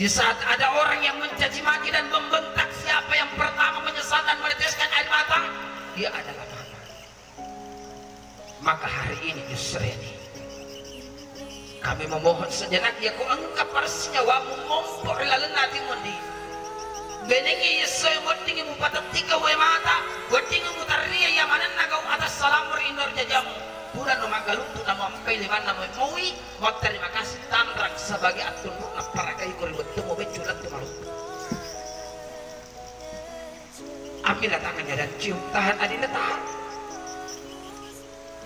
Di saat ada orang yang mencaci maki dan membentak, siapa yang pertama menyesal dan meneteskan air mata? Dia adalah mama. Maka hari ini justru ini kami memohon sejenak, ya ku engkau persenyawamu mompor lalu nanti mundi benengi yesoy motingi mu patatika we mata gotingi mu tarriya yamanan nagau atas salam berindor jajamu bulan no magaluntu na mampai liman na maui mau terima kasih tandrak sebagai atun na parakai ko ribet mo beculat tumalu. Ambillah tangannya dan cium, tahan adina tahan.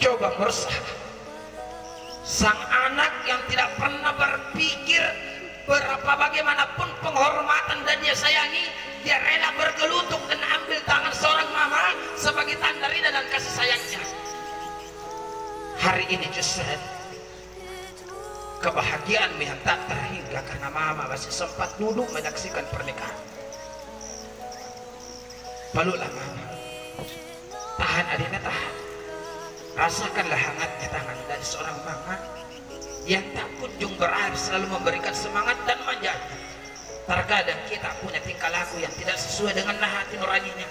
Coba meresah sang anak yang tidak pernah berpikir berapa bagaimanapun penghormatan dan dia sayangi, dia rela bergelutung dan ambil tangan seorang mama sebagai tanda rida dan kasih sayangnya. Hari ini justru kebahagiaanmu yang tak terhingga karena mama masih sempat duduk menyaksikan pernikahan. Peluklah mama, tahan adina tahan. Rasakanlah hangatnya tangan dari seorang mama yang tak kunjung berakhir, selalu memberikan semangat dan manjanya. Terkadang kita punya tingkah laku yang tidak sesuai dengan hati nuraninya.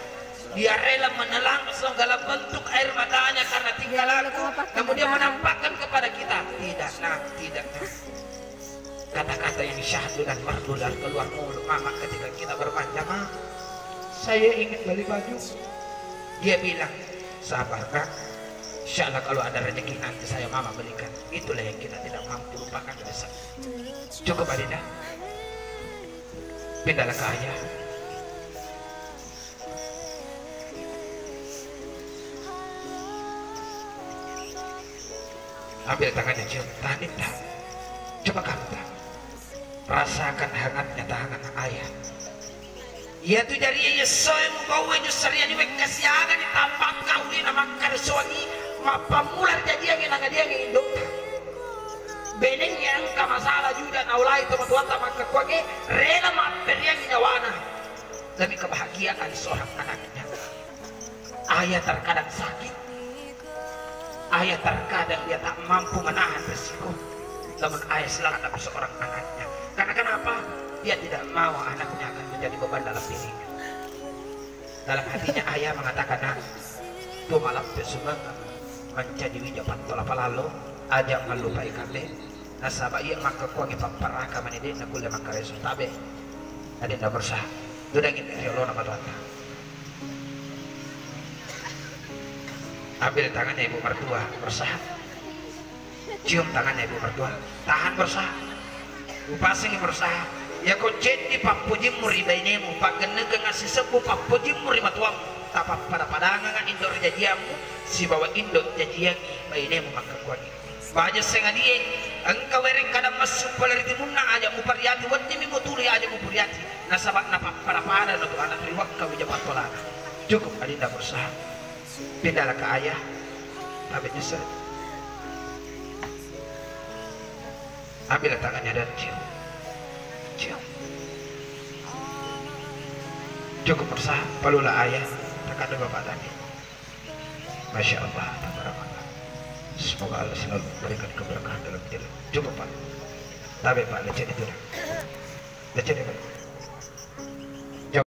Dia rela menelan segala bentuk air matanya karena tingkah laku, namun dia menampakkan kepada kita tidak nak, tidak nak. Kata-kata yang syahdu dan merdu dari keluar mulut mama ketika kita bermanja, "Ma, saya ingin beli baju." Dia bilang, "Sabar kak, insya Allah kalau ada rezeki nanti saya mama belikan." Itulah yang kita tidak mampu lupakan besar. Cukup adinda, pindahlah ke ayah. Ambil tangannya, cium, tahan indah. Coba kamu tahan, rasakan hangatnya tangan ayah. Ia tu dari Yesoy membawa nyusarian di kasiagan di tampang kau di nama karsuani mapa mular jadi yang naga dia hidup beneng yang ka masalah juga naulai teman-teman sama kekuangi rela mampir yang nyawana demi kebahagiaan seorang anaknya. Ayah terkadang sakit, ayah terkadang dia tak mampu menahan resiko, namun ayah selalu ada seorang anaknya. Karena kenapa? Dia tidak mau anaknya akan menjadi beban dalam dirinya. Dalam hatinya ayah mengatakan, "Nak, tu malam semangat menjadi wijapan tolak lalu aja melupai kale nasabah iya maka kuangi paparaka manide na kulle maka reso tabe ada ndak bersah dudangin dari Allah nama Tuhan." Ambil tangannya ibu mertua, bersah, cium tangannya ibu mertua, tahan bersah, upasing bersah. Ya kau jadi papuji muri bainemu pagenega ngasih sebu papuji muri matuam tapak pada padangan indor jajiamu si bawa indor jajiangi bainemu maka kuani baja sengadie engkau wereng kadang masuk paleriti munna aja mupariati wadi mi muturi aja mupariati nasabak napa pada pada untuk anak riwak kau jabat pola. Cukup adinda berusaha, pindahlah ke ayah tapi nyesel. Ambil tangannya dan cium. Cukup bersah, palulah ayah terkadang bapak tadi. Masya Allah, tabarakallah. Semoga Allah selalu memberikan keberkahan dalam diri. Cukup pak, tapi pak lecet itu dah, lecet itu.